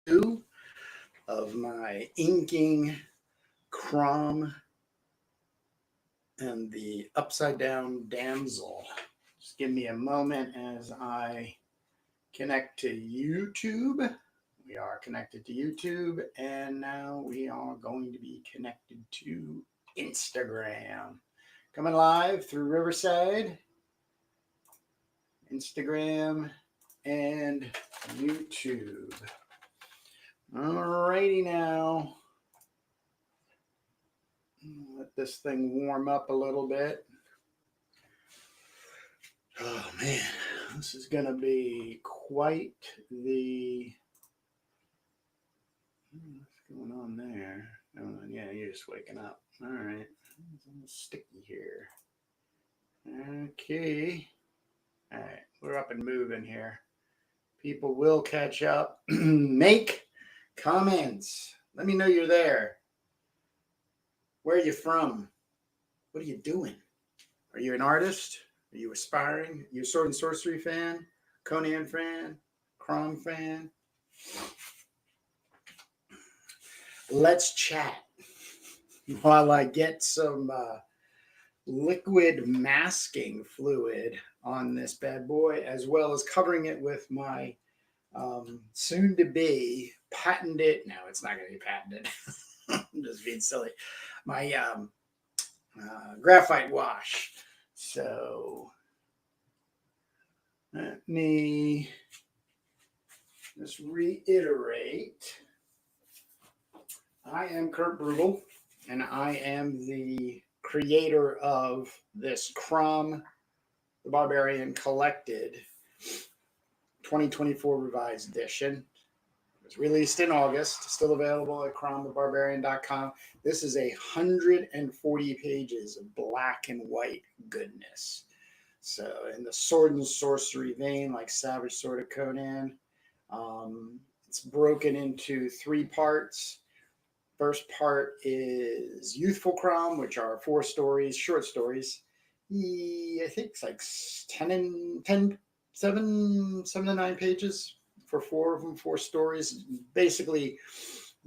2 of my inking Crom and the Upside-Down Damsel. Just give me a moment as I connect to YouTube. We are connected to YouTube, and now we are going to be connected to Instagram. Coming live through Riverside, Instagram, and YouTube. Alrighty now. Let this thing warm up a little bit. Oh man, this is going to be quite the... What's going on there? Oh, yeah, you're just waking up. All right. It's a little sticky here. Okay. All right. We're up and moving here. People will catch up. Make comments. Let me know you're there. Where are you from? What are you doing? Are you an artist? Are you aspiring? Are you a sword and sorcery fan? Conan fan? Crom fan? Let's chat while I get some liquid masking fluid on this bad boy, as well as covering it with my soon-to-be patented, no, it's not going to be patented. I'm just being silly. My graphite wash. So let me just reiterate. I am Kurt Bruegel, and I am the creator of this Crom the Barbarian Collected 2024 Revised Edition. It was released in August, still available at cromthebarbarian.com. This is 140 pages of black and white goodness. So in the sword and sorcery vein, like Savage Sword of Conan, it's broken into 3 parts. First part is Youthful Crom, which are 4 stories, short stories. I think it's like 7 to 9 pages for 4 of them, 4 stories. Basically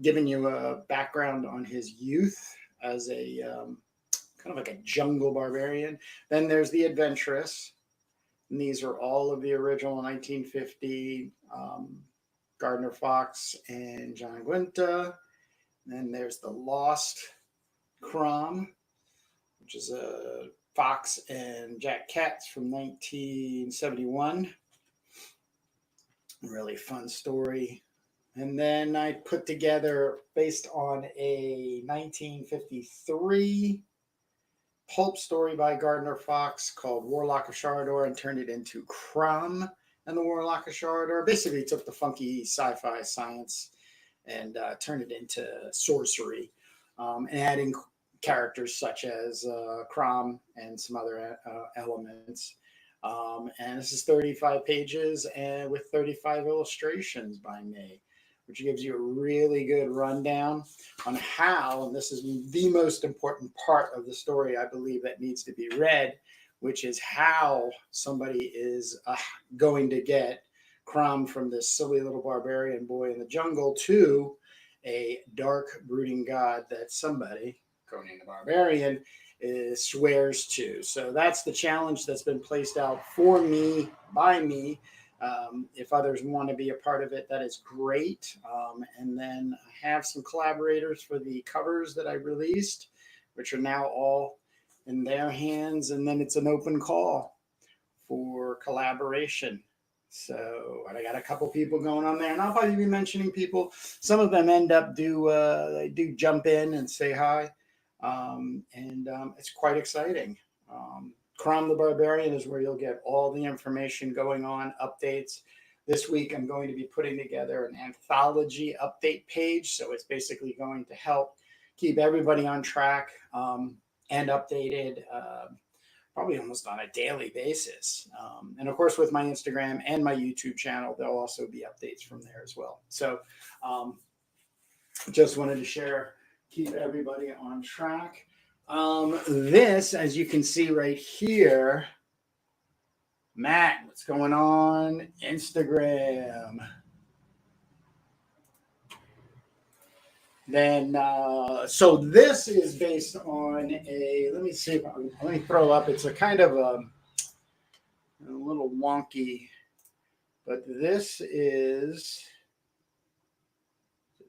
giving you a background on his youth as a kind of like a jungle barbarian. Then there's The Adventurous. And these are all of the original 1950 Gardner Fox and John Gwinta. Then there's The Lost Crom, which is a Fox and Jack Katz from 1971. Really fun story. And then I put together, based on a 1953 pulp story by Gardner Fox called Warlock of Sharador, and turned it into Crom and the Warlock of Sharador. Basically took the funky sci-fi science and turned it into sorcery, and adding characters such as Crom and some other elements. And this is 35 pages and with 35 illustrations by me, which gives you a really good rundown on how, and this is the most important part of the story I believe that needs to be read, which is how somebody is going to get Crom from this silly little barbarian boy in the jungle to a dark brooding god that somebody, Conan the Barbarian, swears to. So that's the challenge that's been placed out for me, by me. If others want to be a part of it, that is great. And then I have some collaborators for the covers that I released, which are now all in their hands. And then it's an open call for collaboration. So I got a couple people going on there, and I'll probably be mentioning people. Some of them end up they do jump in and say hi, and it's quite exciting. Crom the Barbarian is where you'll get all the information going on, updates. This week I'm going to be putting together an anthology update page, so it's basically going to help keep everybody on track and updated. Probably almost on a daily basis. And of course, with my Instagram and my YouTube channel, there'll also be updates from there as well. So just wanted to share, keep everybody on track. This, as you can see right here, Matt, what's going on? Instagram. Then, so this is based on a, let me see, let me throw up, it's a kind of a little wonky, but this is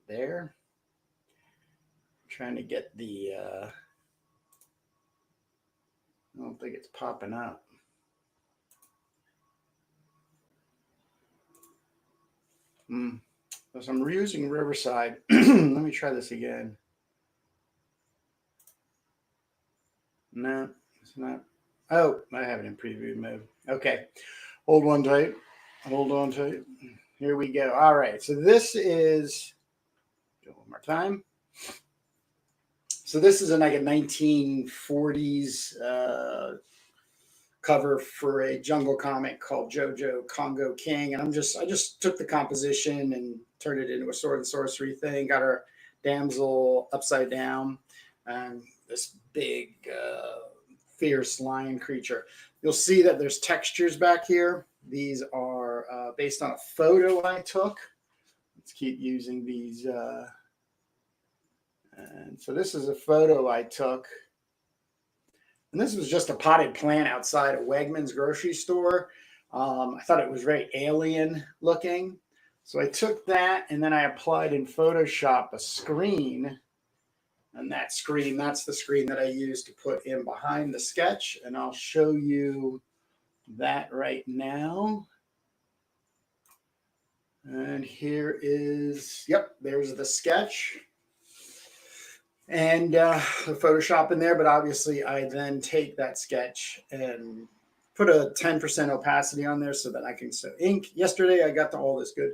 there. I'm trying to get the, I don't think it's popping up. So I'm reusing Riverside. Let me try this again. No, it's not. Oh, I have it in preview mode. Okay. Hold on tight. Hold on tight. Here we go. All right. So this is, go one more time. So this is like a 1940s cover for a jungle comic called JoJo Congo King, and I just took the composition and turned it into a sword and sorcery thing. Got our damsel upside down, and this big fierce lion creature. You'll see that there's textures back here. These are based on a photo I took. Let's keep using these. And so this is a photo I took. And this was just a potted plant outside a Wegmans grocery store. I thought it was very alien looking. So I took that and then I applied in Photoshop a screen. And that screen, that's the screen that I used to put in behind the sketch. And I'll show you that right now. And here is, yep, there's the sketch. And the Photoshop in there, but obviously I then take that sketch and put a 10% opacity on there so that I can ink. Yesterday I got all this good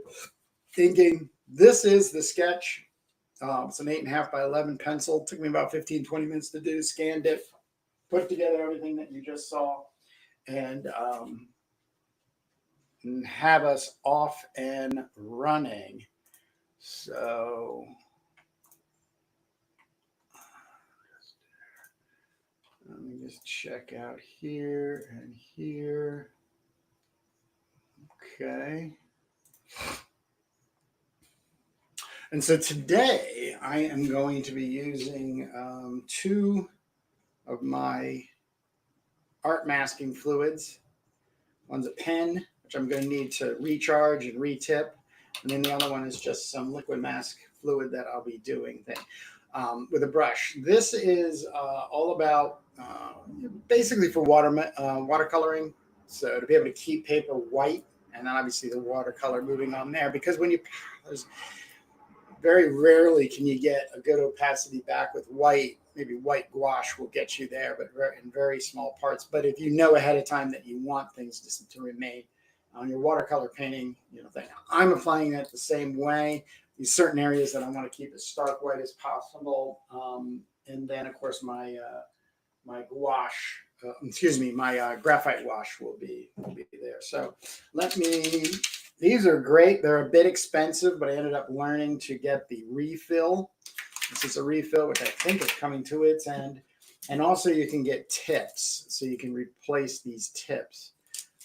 inking. This is the sketch. It's an 8.5 by 11 pencil. It took me about 15-20 minutes to do. Scanned it, put together everything that you just saw, and have us off and running. So let me just check out here and here. Okay. And so today I am going to be using two of my art masking fluids. One's a pen, which I'm going to need to recharge and retip. And then the other one is just some liquid mask fluid that I'll be doing with a brush. This is all about basically for watercoloring. So to be able to keep paper white, and then obviously the watercolor moving on there, because when you, there's very rarely can you get a good opacity back with white. Maybe white gouache will get you there, but in very small parts. But if you know ahead of time that you want things to remain on your watercolor painting, I'm applying it the same way. These certain areas that I want to keep as stark white as possible, and then of course my gouache, my graphite wash will be there. So these are great. They're a bit expensive, but I ended up learning to get the refill. This is a refill, which I think is coming to its end. And also you can get tips, so you can replace these tips.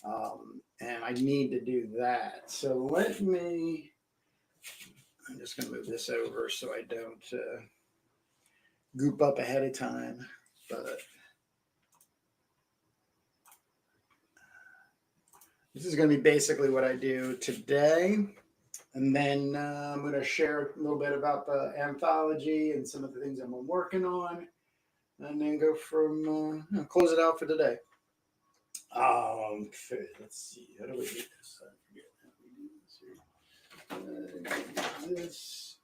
And I need to do that. So I'm just going to move this over so I don't goop up ahead of time. But this is going to be basically what I do today. And then I'm going to share a little bit about the anthology and some of the things I'm working on. And then go from, close it out for today. Let's see. How do we do this? I forget how we do this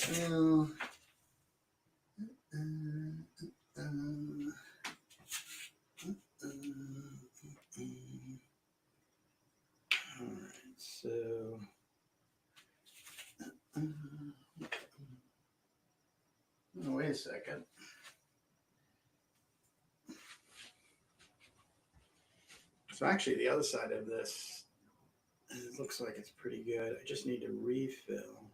here. Well, all right, so wait a second. So actually the other side of this, it looks like it's pretty good. I just need to refill.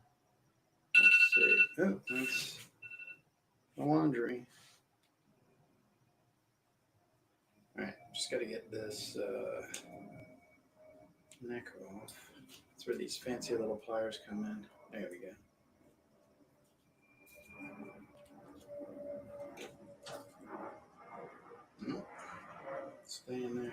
Let's see. Oh, that's the laundry. All right, just got to get this neck off. That's where these fancy little pliers come in. There we go. Stay in there.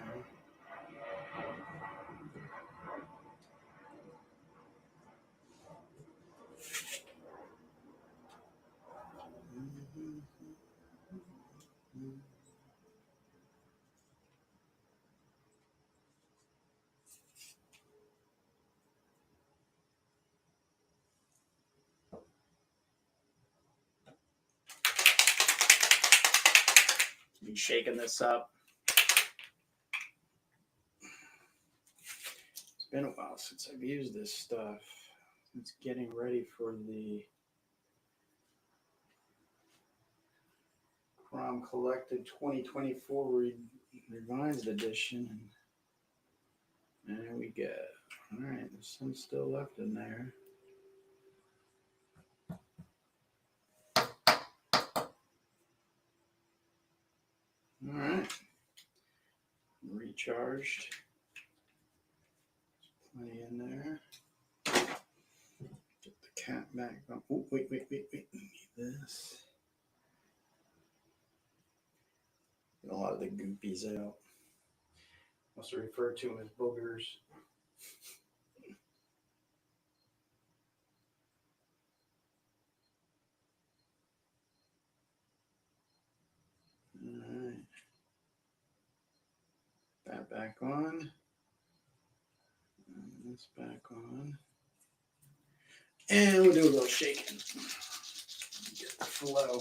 Be shaking this up. It's been a while since I've used this stuff. It's getting ready for the Crom Collected 2024 Revised Edition. And there we go. All right, there's some still left in there. All right, recharged. There's plenty in there. Get the cap back on. Oh, wait. We need this. Get a lot of the goopies out. Also referred to them as boogers. All right. That back on. And this back on. And we'll do a little shaking. Get the flow.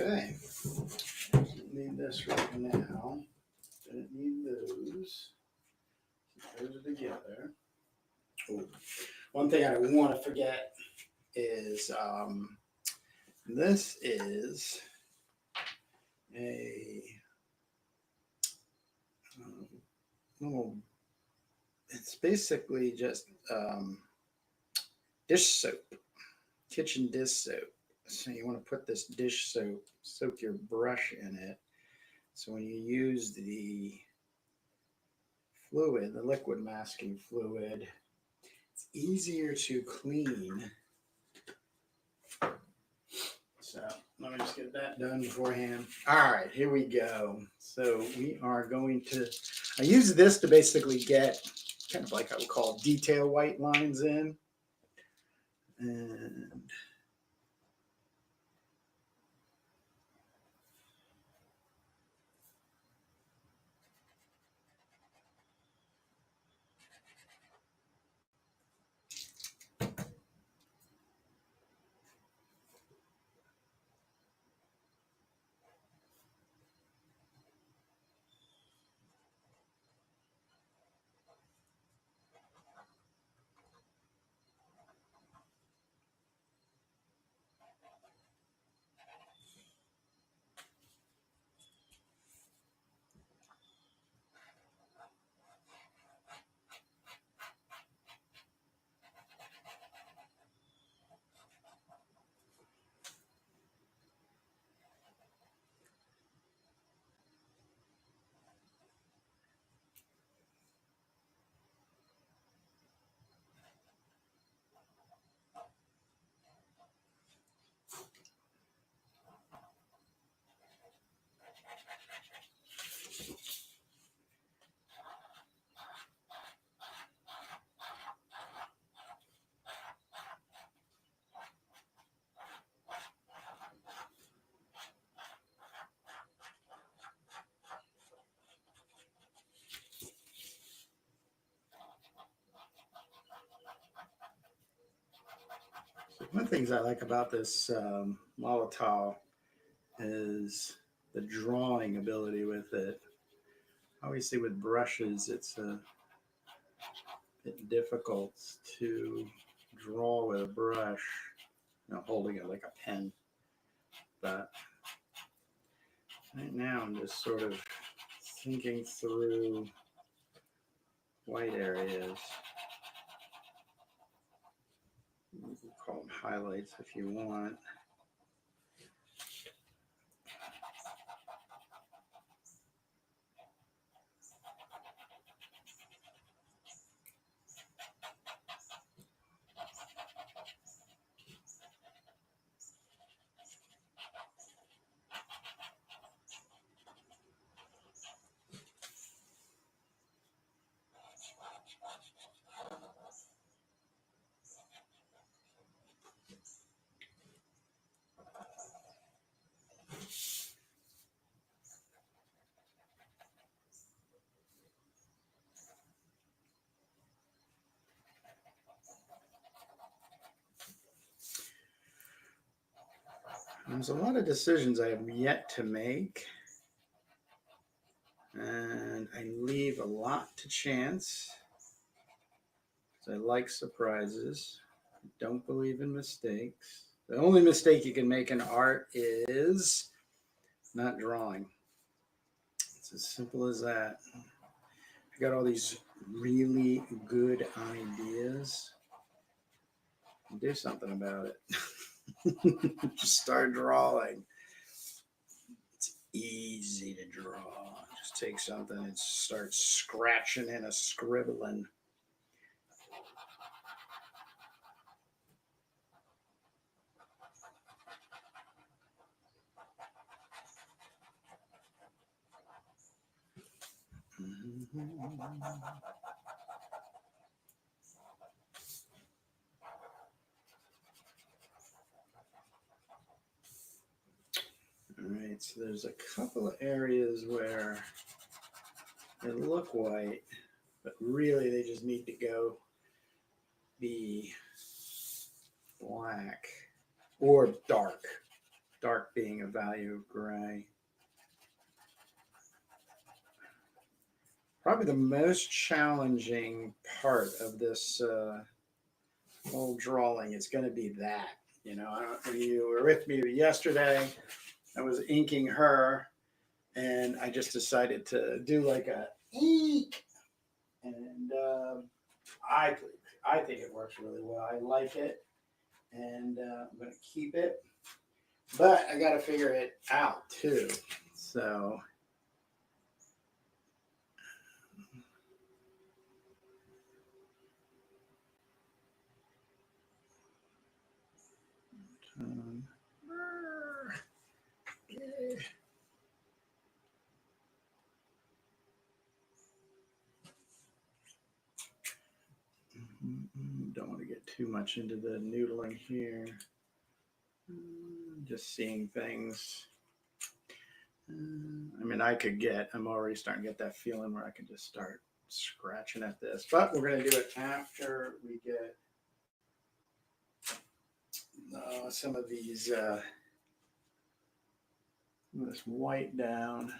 Okay. Don't need this right now. Don't need those. Those are together. Ooh. One thing I don't want to forget is this is a little, it's basically just dish soap, kitchen dish soap. So you want to put this dish soap, soak your brush in it. So when you use the fluid, the liquid masking fluid, it's easier to clean. So let me just get that done beforehand. All right, here we go. So we are going to, I use this to basically get kind of like I would call detail white lines in. And one of the things I like about this Molotov is the drawing ability with it. Obviously with brushes, it's a bit difficult to draw with a brush, holding it like a pen. But right now I'm just sort of thinking through white areas. You can call them highlights if you want. There's a lot of decisions I have yet to make, and I leave a lot to chance. I like surprises. I don't believe in mistakes. The only mistake you can make in art is not drawing. It's as simple as that. I got all these really good ideas. Do something about it. Just start drawing. It's easy to draw. Just take something and start scratching and scribbling. All right, so there's a couple of areas where they look white, but really they just need to go be black or dark. Dark being a value of gray. Probably the most challenging part of this whole drawing is going to be that. You know, when you were with me yesterday, I was inking her, and I just decided to do like a eek, and I think it works really well. I like it, and I'm going to keep it, but I got to figure it out too. So. Don't want to get too much into the noodling here. Just seeing things. I mean, I'm already starting to get that feeling where I can just start scratching at this. But we're going to do it after we get some of these, this white down.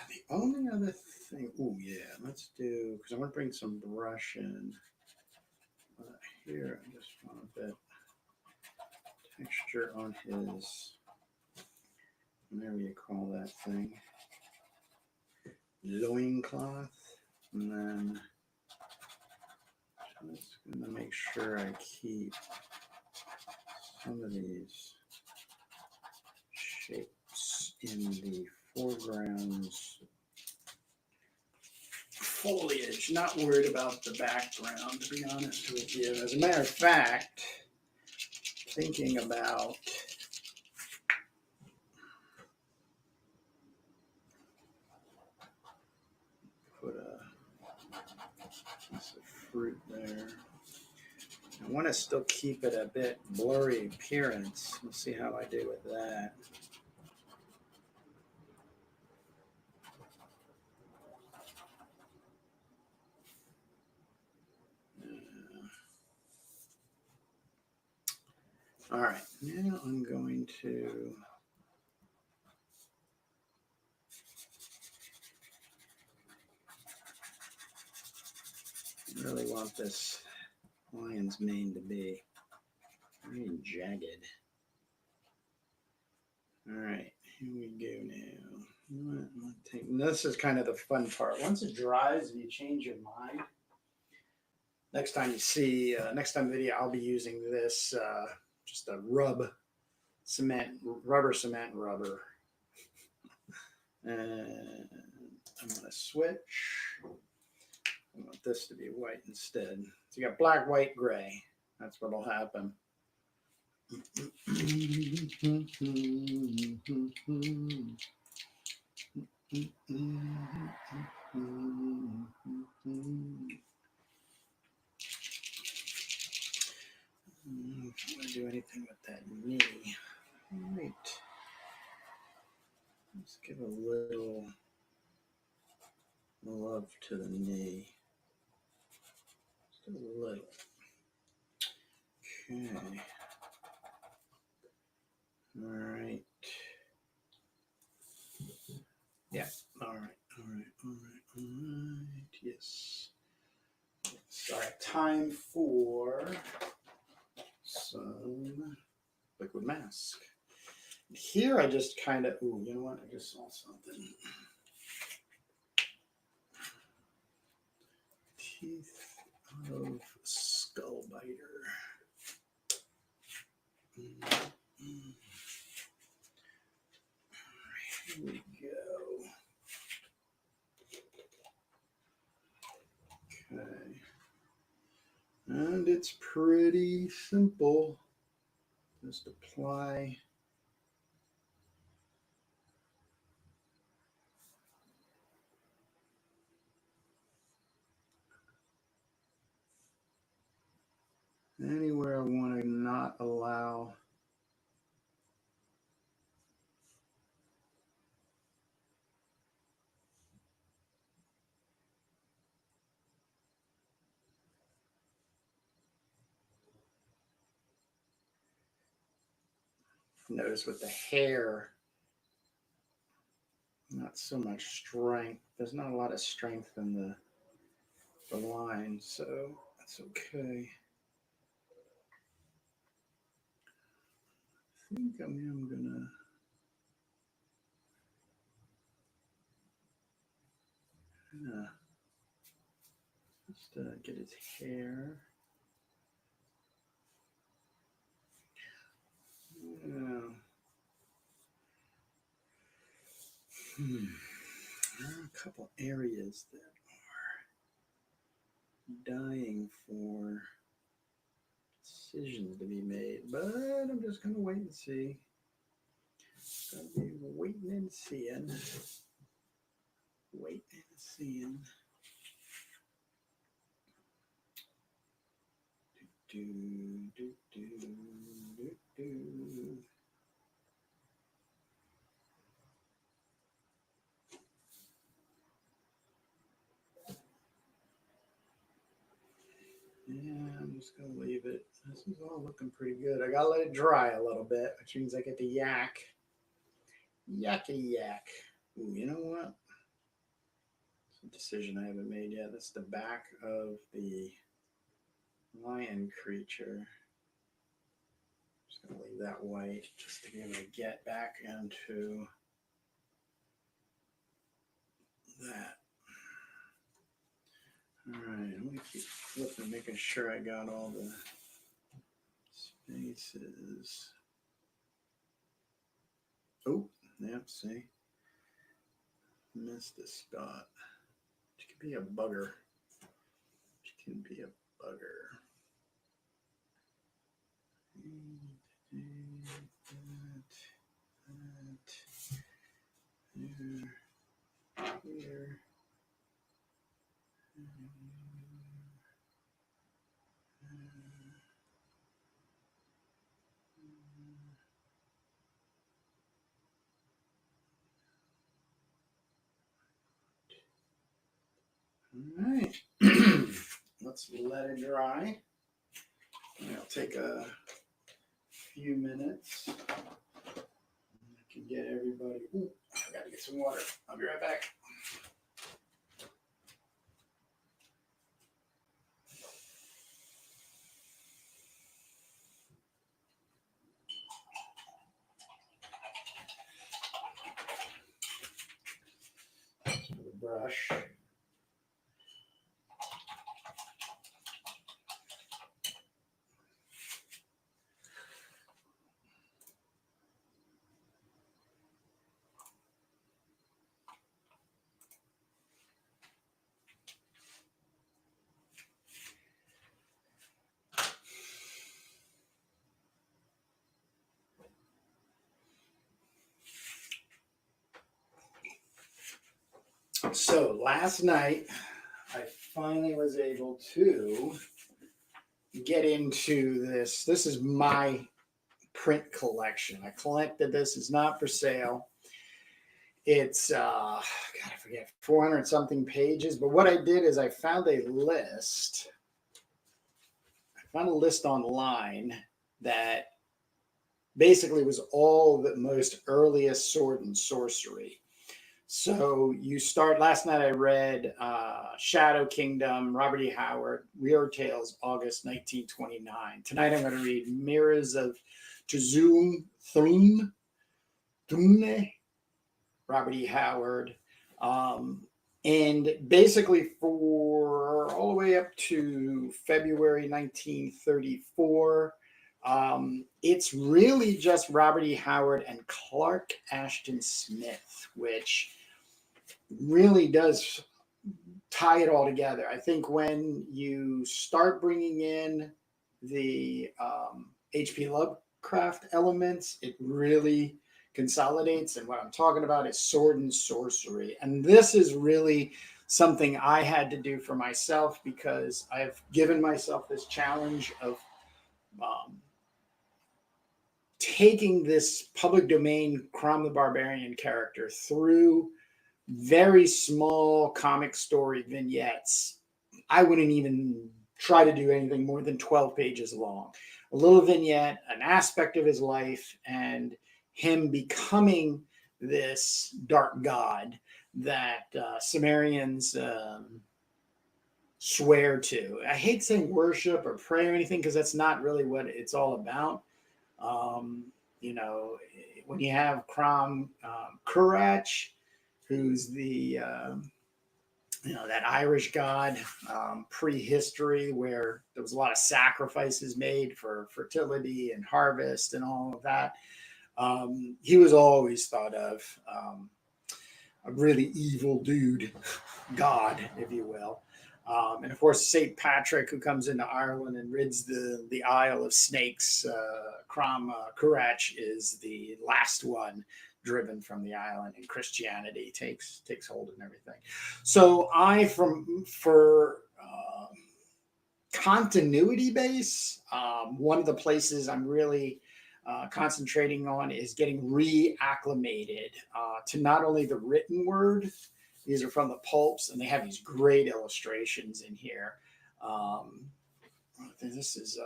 The only other thing, oh yeah, let's do, because I want to bring some brush in. Here, I just want a bit texture on his, whatever you call that thing, loincloth. And then just going to make sure I keep some of these shapes in the foreground's foliage. Not worried about the background, to be honest with you. As a matter of fact, thinking about put a piece of fruit there. I want to still keep it a bit blurry appearance. We'll see how I do with that. All right, now I'm going to really want this lion's mane to be very jagged. All right, here we go now. This is kind of the fun part. Once it dries and you change your mind, next time you see, next time video, I'll be using this, just a rubber cement rubber. And I'm going to switch. I want this to be white instead. So you got black, white, gray. That's what'll happen. Don't want to do anything with that knee. All right. Let's give a little love to the knee. Just a little. Okay. All right. Yeah. All right. Yes. All right. Time for some liquid mask. Here I just kind of, ooh, you know what? I just saw something. Teeth of skull biter. Here we go. Okay. And it's pretty simple. Just apply anywhere I want to not allow notice with the hair, not so much strength. There's not a lot of strength in the line, so that's okay. I think I'm gonna just get his hair. Yeah. There are a couple areas that are dying for decisions to be made, but I'm just gonna wait and see. Gonna be waiting and seeing. Waiting and seeing. Yeah, I'm just gonna leave it. This is all looking pretty good. I gotta let it dry a little bit, which means I get to yak. Yakety yak. Ooh, you know what? It's a decision I haven't made yet. That's the back of the lion creature. Just gonna leave that white just to be able to get back into that. All right, let me keep flipping, making sure I got all the spaces. Oh, yep, see? Missed a spot. Which could be a bugger. Which can be a bugger. Here. All right. Let's let it dry. It'll take a few minutes. I can get everybody. Ooh, I gotta get some water. I'll be right back. The brush. So last night, I finally was able to get into this. This is my print collection. I collected this. It's not for sale. It's, God, I forget, 400 something pages. But what I did is I found a list. I found a list online that basically was all the most earliest sword and sorcery. So you start, last night I read Shadow Kingdom, Robert E. Howard, Weird Tales, August 1929. Tonight I'm going to read Mirrors of Tzum Thune, Robert E. Howard. And basically for all the way up to February 1934, it's really just Robert E. Howard and Clark Ashton Smith, which really does tie it all together. I think when you start bringing in the H.P. Lovecraft elements, it really consolidates. And what I'm talking about is sword and sorcery. And this is really something I had to do for myself because I've given myself this challenge of taking this public domain Crom the Barbarian character through very small comic story vignettes. I wouldn't even try to do anything more than 12 pages long. A little vignette, an aspect of his life, and him becoming this dark god that Sumerians swear to. I hate saying worship or pray or anything because that's not really what it's all about. You know, when you have Crom Curach, who's the that Irish god, prehistory, where there was a lot of sacrifices made for fertility and harvest and all of that. He was always thought of a really evil dude, god, if you will. And of course, St. Patrick, who comes into Ireland and rids the Isle of Snakes. Crom Curach is the last one driven from the island, and Christianity takes hold and everything. So for continuity base, one of the places I'm really concentrating on is getting reacclimated to not only the written word. These are from the pulps, and they have these great illustrations in here. This is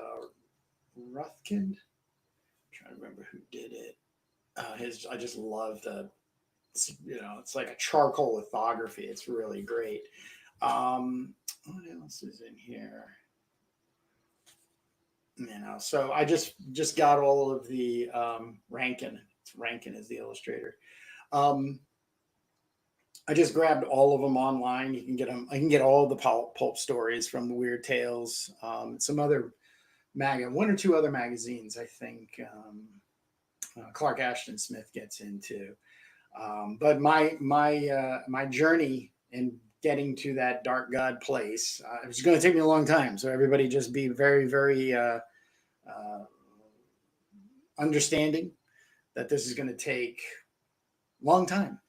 Ruthkind. I'm trying to remember who did it. I just love the it's, it's like a charcoal lithography. It's really great. What else is in here? So I just got all of the Rankin. Rankin is the illustrator. Um, I just grabbed all of them online. You can get them. I can get all the pulp stories from the Weird Tales, some other one or two other magazines. I think Clark Ashton Smith gets into. But my journey in getting to that dark god place, it was going to take me a long time. So everybody just be very, very understanding that this is going to take a long time.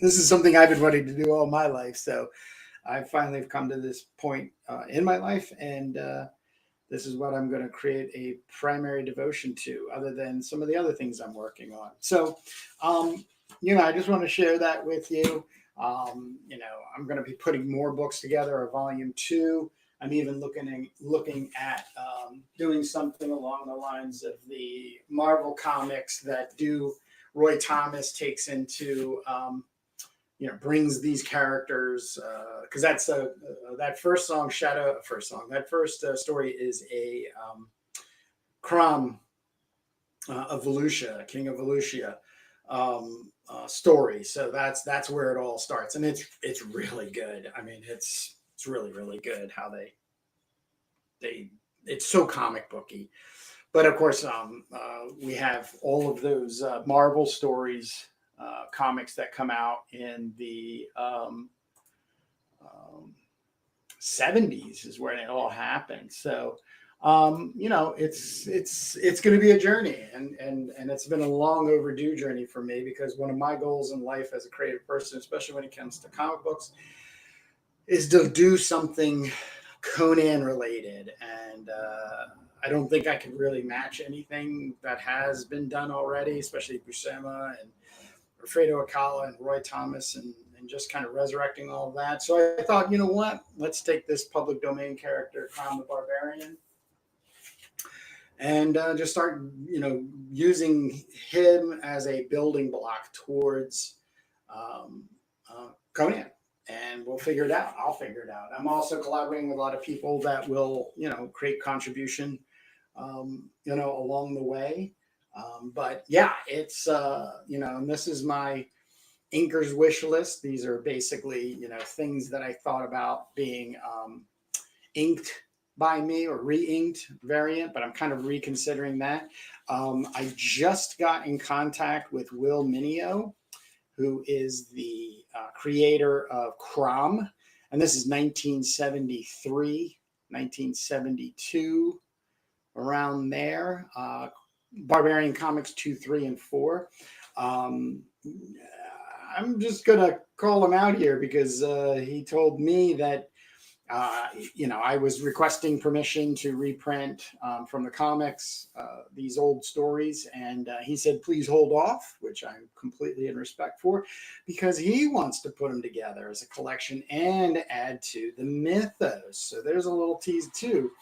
This is something I've been wanting to do all my life. So I finally have come to this point in my life, and this is what I'm going to create a primary devotion to, other than some of the other things I'm working on. So, I just want to share that with you. I'm going to be putting more books together, a volume 2. I'm even looking at doing something along the lines of the Marvel comics that Roy Thomas takes into, brings these characters, because that's that first song, that first story is a Crom of Volusia, King of Volusia story. So that's where it all starts, and it's really good. I mean, it's really, really good how it's so comic booky. But of course, we have all of those Marvel stories, comics that come out in the 70s is where it all happened. So, it's going to be a journey, and it's been a long overdue journey for me, because one of my goals in life as a creative person, especially when it comes to comic books, is to do something Conan related. And I don't think I can really match anything that has been done already, especially Buscema and Alfredo Akala and Roy Thomas, and just kind of resurrecting all of that. So I thought, you know what? Let's take this public domain character, Crom the Barbarian, and just start, using him as a building block towards Conan. And we'll figure it out. I'll figure it out. I'm also collaborating with a lot of people that will, create contribution, along the way. But yeah, it's, and this is my inker's wish list. These are basically, things that I thought about being inked by me, or re-inked variant, but I'm kind of reconsidering that. I just got in contact with Will Mineo, who is the creator of Crom, and this is 1973, 1972, around there. Barbarian Comics 2, 3, and 4. I'm just gonna call him out here because he told me that I was requesting permission to reprint from the comics these old stories, and he said, please hold off, which I'm completely in respect for, because he wants to put them together as a collection and add to the mythos. So there's a little tease too.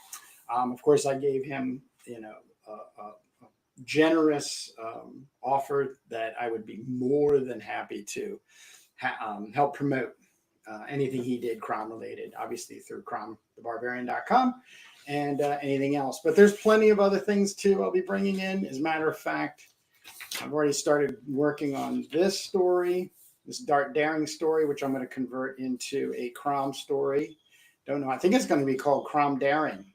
Of course, I gave him, a generous offer that I would be more than happy to help promote anything he did Crom related, obviously through cromthebarbarian.com and anything else. But there's plenty of other things too I'll be bringing in. As a matter of fact, I've already started working on this story, this Dark Daring story, which I'm going to convert into a Crom story. Don't know. I think it's going to be called Crom Daring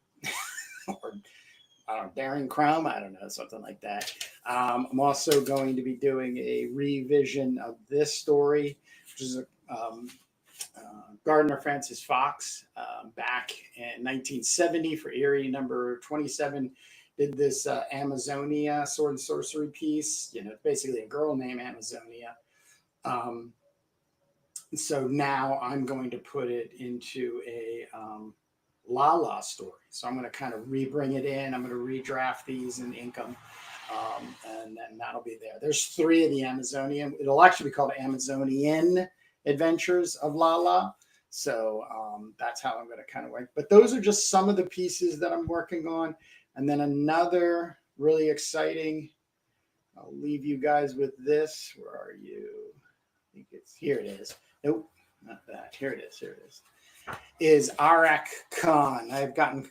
or Daring Crom. I don't know, something like that. I'm also going to be doing a revision of this story, which is a Gardner Francis Fox back in 1970 for Erie number 27 did this Amazonia sword and sorcery piece. Basically a girl named Amazonia. So now I'm going to put it into a Lala story. So I'm going to kind of re-bring it in. I'm going to redraft these and ink them. And then that'll be there. There's 3 of the Amazonian. It'll actually be called Amazonian Adventures of Lala. So that's how I'm going to kind of work. But those are just some of the pieces that I'm working on. And then another really exciting, I'll leave you guys with this. Where are you? think it's here. It is. Nope, not that. Here it is. Here it is. Is Arak Khan. I've gotten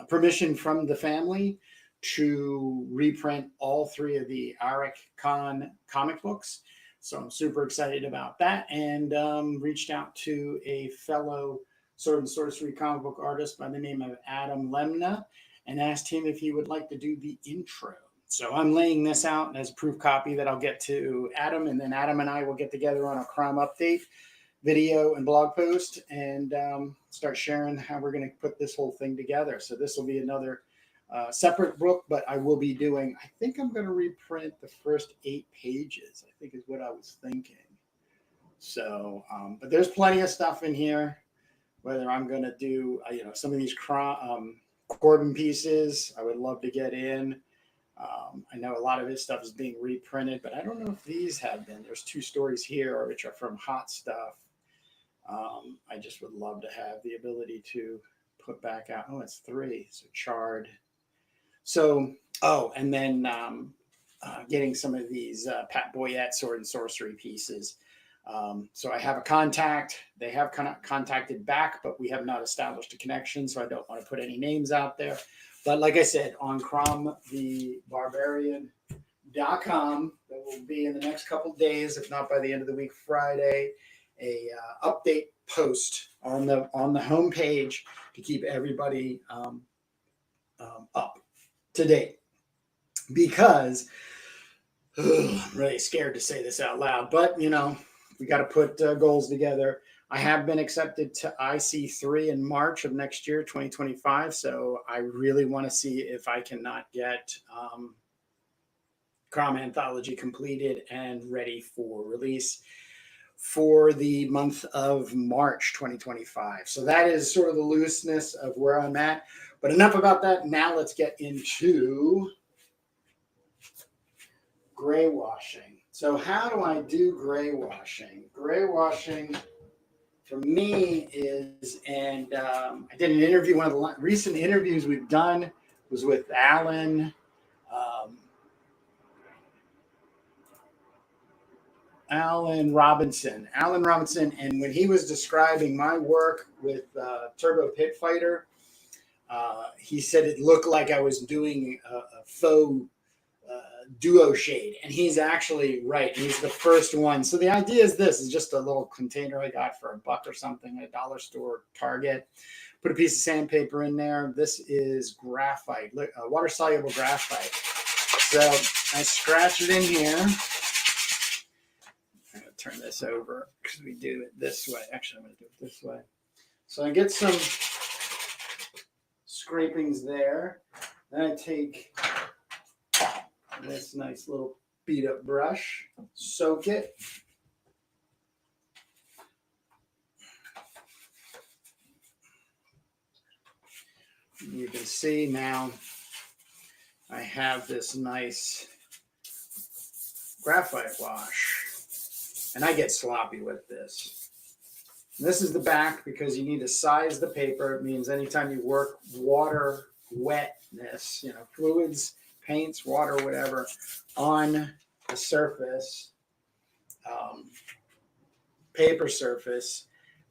permission from the family to reprint all 3 of the Arak Khan comic books. So I'm super excited about that, and reached out to a fellow sword and sorcery comic book artist by the name of Adam Lemna and asked him if he would like to do the intro. So I'm laying this out as a proof copy that I'll get to Adam, and then Adam and I will get together on a Crom update video and blog post and start sharing how we're going to put this whole thing together. So this will be another separate book, but I will be doing, I think I'm going to reprint the first 8 pages, I think is what I was thinking. So, but there's plenty of stuff in here, whether I'm going to do, some of these Corbin pieces, I would love to get in. I know a lot of his stuff is being reprinted, but I don't know if these have been. There's 2 stories here, which are from Hot Stuff. I just would love to have the ability to put back out. Oh, it's 3. So Charred. So, and then getting some of these Pat Boyette sword and sorcery pieces. So I have a contact. They have contacted back, but we have not established a connection, so I don't want to put any names out there. But like I said, on Crom the Barbarian.com, that will be in the next couple days, if not by the end of the week, Friday, a update post on the homepage to keep everybody up to date. Because I'm really scared to say this out loud, but we got to put goals together. I have been accepted to IC3 in March of next year, 2025. So I really want to see if I cannot get Crom Anthology completed and ready for release for the month of March 2025. So that is sort of the looseness of where I'm at. But enough about that. Now let's get into gray washing. So how do I do gray washing? Gray washing for me is, and I did an interview, one of the recent interviews we've done was with Alan Robinson. And when he was describing my work with Turbo Pit Fighter, he said it looked like I was doing a faux duo shade, and he's actually right. He's the first one. So the idea is this is just a little container I got for $1 or something at a dollar store, Target. Put a piece of sandpaper in there. This is graphite, water soluble graphite. So I scratch it in here. I'm going to turn this over because we do it this way. Actually, I'm going to do it this way. So I get some scrapings there. Then I take this nice little beat up brush, soak it. You can see now I have this nice graphite wash, and I get sloppy with this. And this is the back because you need to size the paper. It means anytime you work water wetness, fluids, paints, water, whatever, on the surface, paper surface,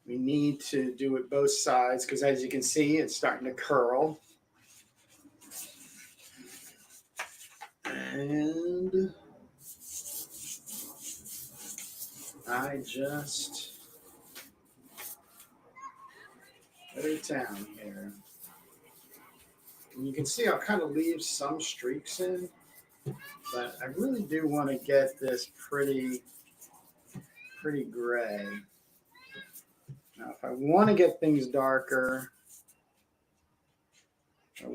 we need to do it both sides because as you can see, it's starting to curl. And I just put it down here. And you can see I'll kind of leave some streaks in, but I really do want to get this pretty gray. Now, if I want to get things darker, I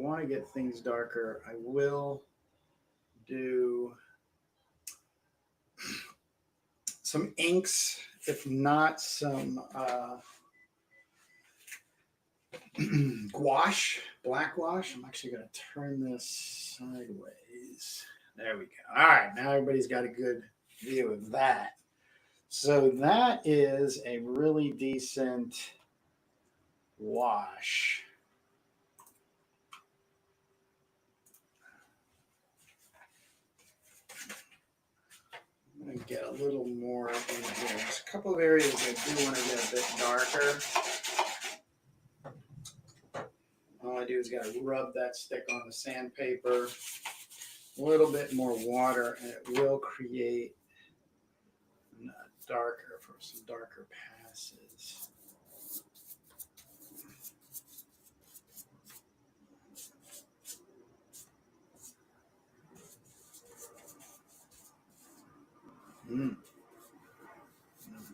will do some inks, if not some gouache, black wash. I'm actually going to turn this sideways. There we go. All right, now everybody's got a good view of that. So that is a really decent wash. I'm going to get a little more in here. There's a couple of areas I do want to get a bit darker. All I do is got to rub that stick on the sandpaper. A little bit more water, and it will create darker for some darker passes.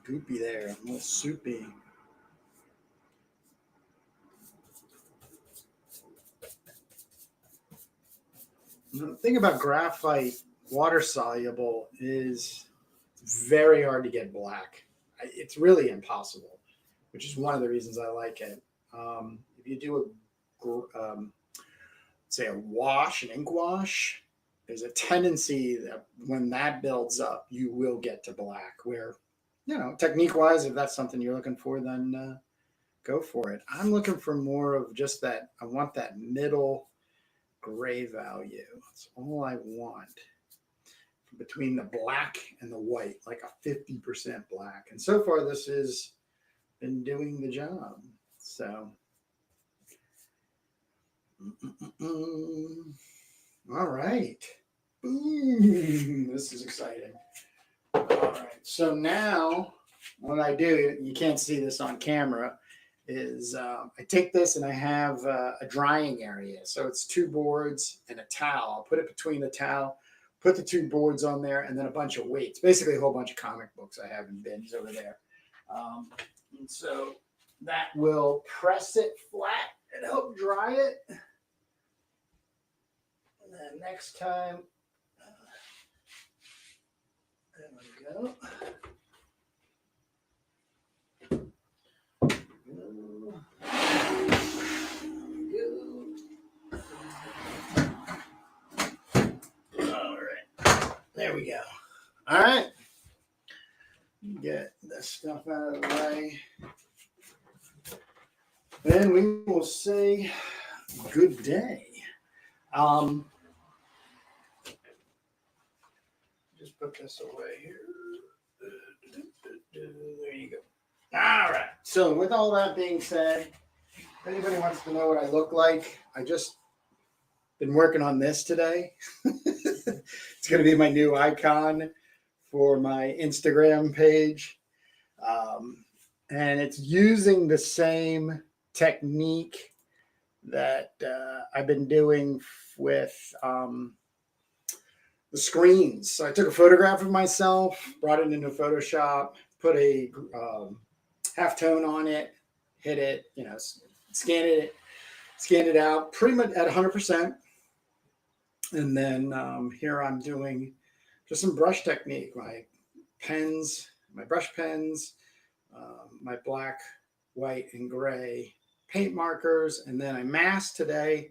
Goopy there, a little soupy. The thing about graphite, water soluble, is it's very hard to get black. It's really impossible, which is one of the reasons I like it. If you do say a wash, an ink wash, there's a tendency that when that builds up, you will get to black. Where, technique-wise, if that's something you're looking for, then go for it. I'm looking for more of just that. I want that middle gray value. That's all I want. Between the black and the white, like a 50% black. And so far, this has been doing the job. So, all right. Boom. This is exciting. All right. So now, what I do, you can't see this on camera, is I take this and I have a drying area. So it's 2 boards and a towel. I'll put it between the towel, put the 2 boards on there, and then a bunch of weights. Basically a whole bunch of comic books I have in bins over there. And so that will press it flat and help dry it. And then next time, there we go. There we go. All right. Get this stuff out of the way. Then we will say good day. Just put this away here. There you go. All right. So with all that being said, if anybody wants to know what I look like, I just been working on this today. It's going to be my new icon for my Instagram page. And it's using the same technique that I've been doing with the screens. So I took a photograph of myself, brought it into Photoshop, put a halftone on it, hit it, scanned it out pretty much at 100%. And then here I'm doing just some brush technique, my pens, my brush pens, my black, white, and gray paint markers. And then I masked today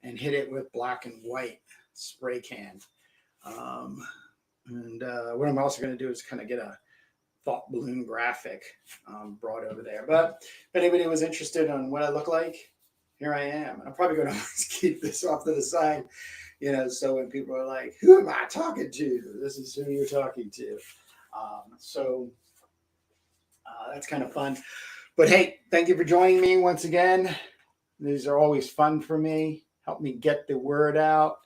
and hit it with black and white spray can. And what I'm also going to do is kind of get a thought balloon graphic brought over there. But if anybody was interested on what I look like, here I am. And I'm probably going to keep this off to the side, so when people are like, who am I talking to? This is who you're talking to. So that's kind of fun. But hey, thank you for joining me once again. These are always fun for me. Help me get the word out.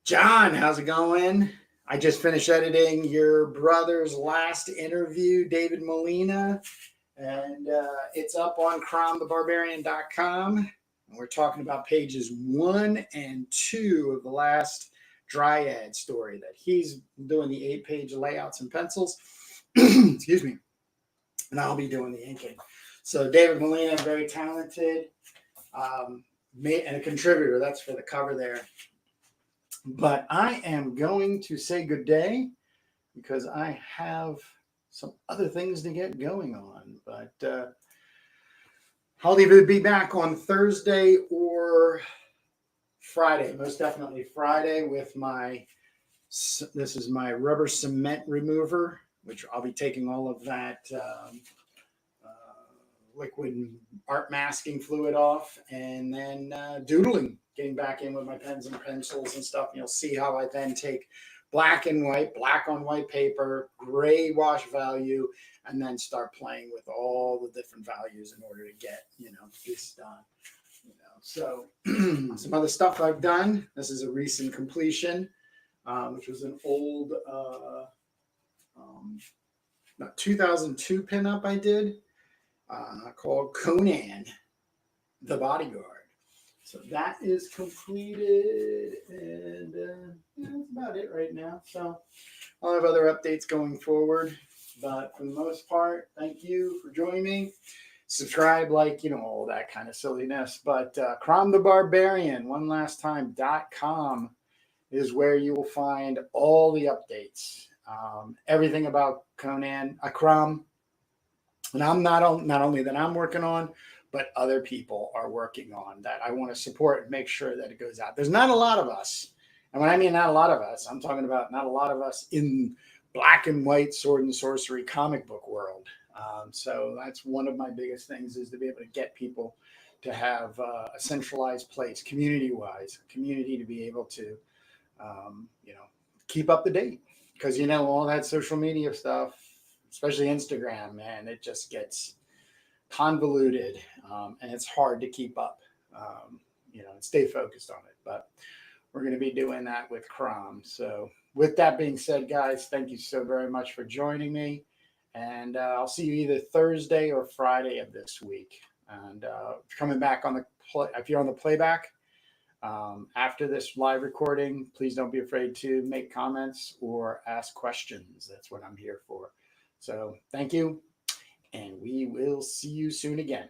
John, how's it going? I just finished editing your brother's last interview, David Molina, and it's up on cromthebarbarian.com. And we're talking about pages 1 and 2 of the last Dryad story that he's doing the 8-page layouts and pencils. Excuse me. And I'll be doing the inking. So David Molina, very talented, and a contributor. That's for the cover there. But I am going to say good day because I have some other things to get going on. But I'll either be back on Thursday or Friday, most definitely Friday, with this is my rubber cement remover, which I'll be taking all of that liquid art masking fluid off and then doodling, getting back in with my pens and pencils and stuff. And you'll see how I then take black and white, black on white paper, gray wash value, and then start playing with all the different values in order to get, this done. So some other stuff I've done. This is a recent completion, which was an old 2002 pinup I did called Conan the Bodyguard. So that is completed, and that's about it right now. So I'll have other updates going forward, but for the most part, thank you for joining me. Subscribe, like, all that kind of silliness. But Crom the Barbarian, one last time.com is where you will find all the updates, everything about Conan, Crom. And I'm not only that I'm working on, but other people are working on that I want to support and make sure that it goes out. There's not a lot of us. And when I mean not a lot of us, I'm talking about not a lot of us in black and white sword and sorcery comic book world. So that's one of my biggest things, is to be able to get people to have a centralized place, community-wise, community to be able to, keep up to date. Because, all that social media stuff, especially Instagram, man, it just gets convoluted, and it's hard to keep up, and stay focused on it. But we're going to be doing that with Crom. So with that being said, guys, thank you so very much for joining me. And I'll see you either Thursday or Friday of this week. And coming back on if you're on the playback, after this live recording, please don't be afraid to make comments or ask questions. That's what I'm here for. So thank you, and we will see you soon again.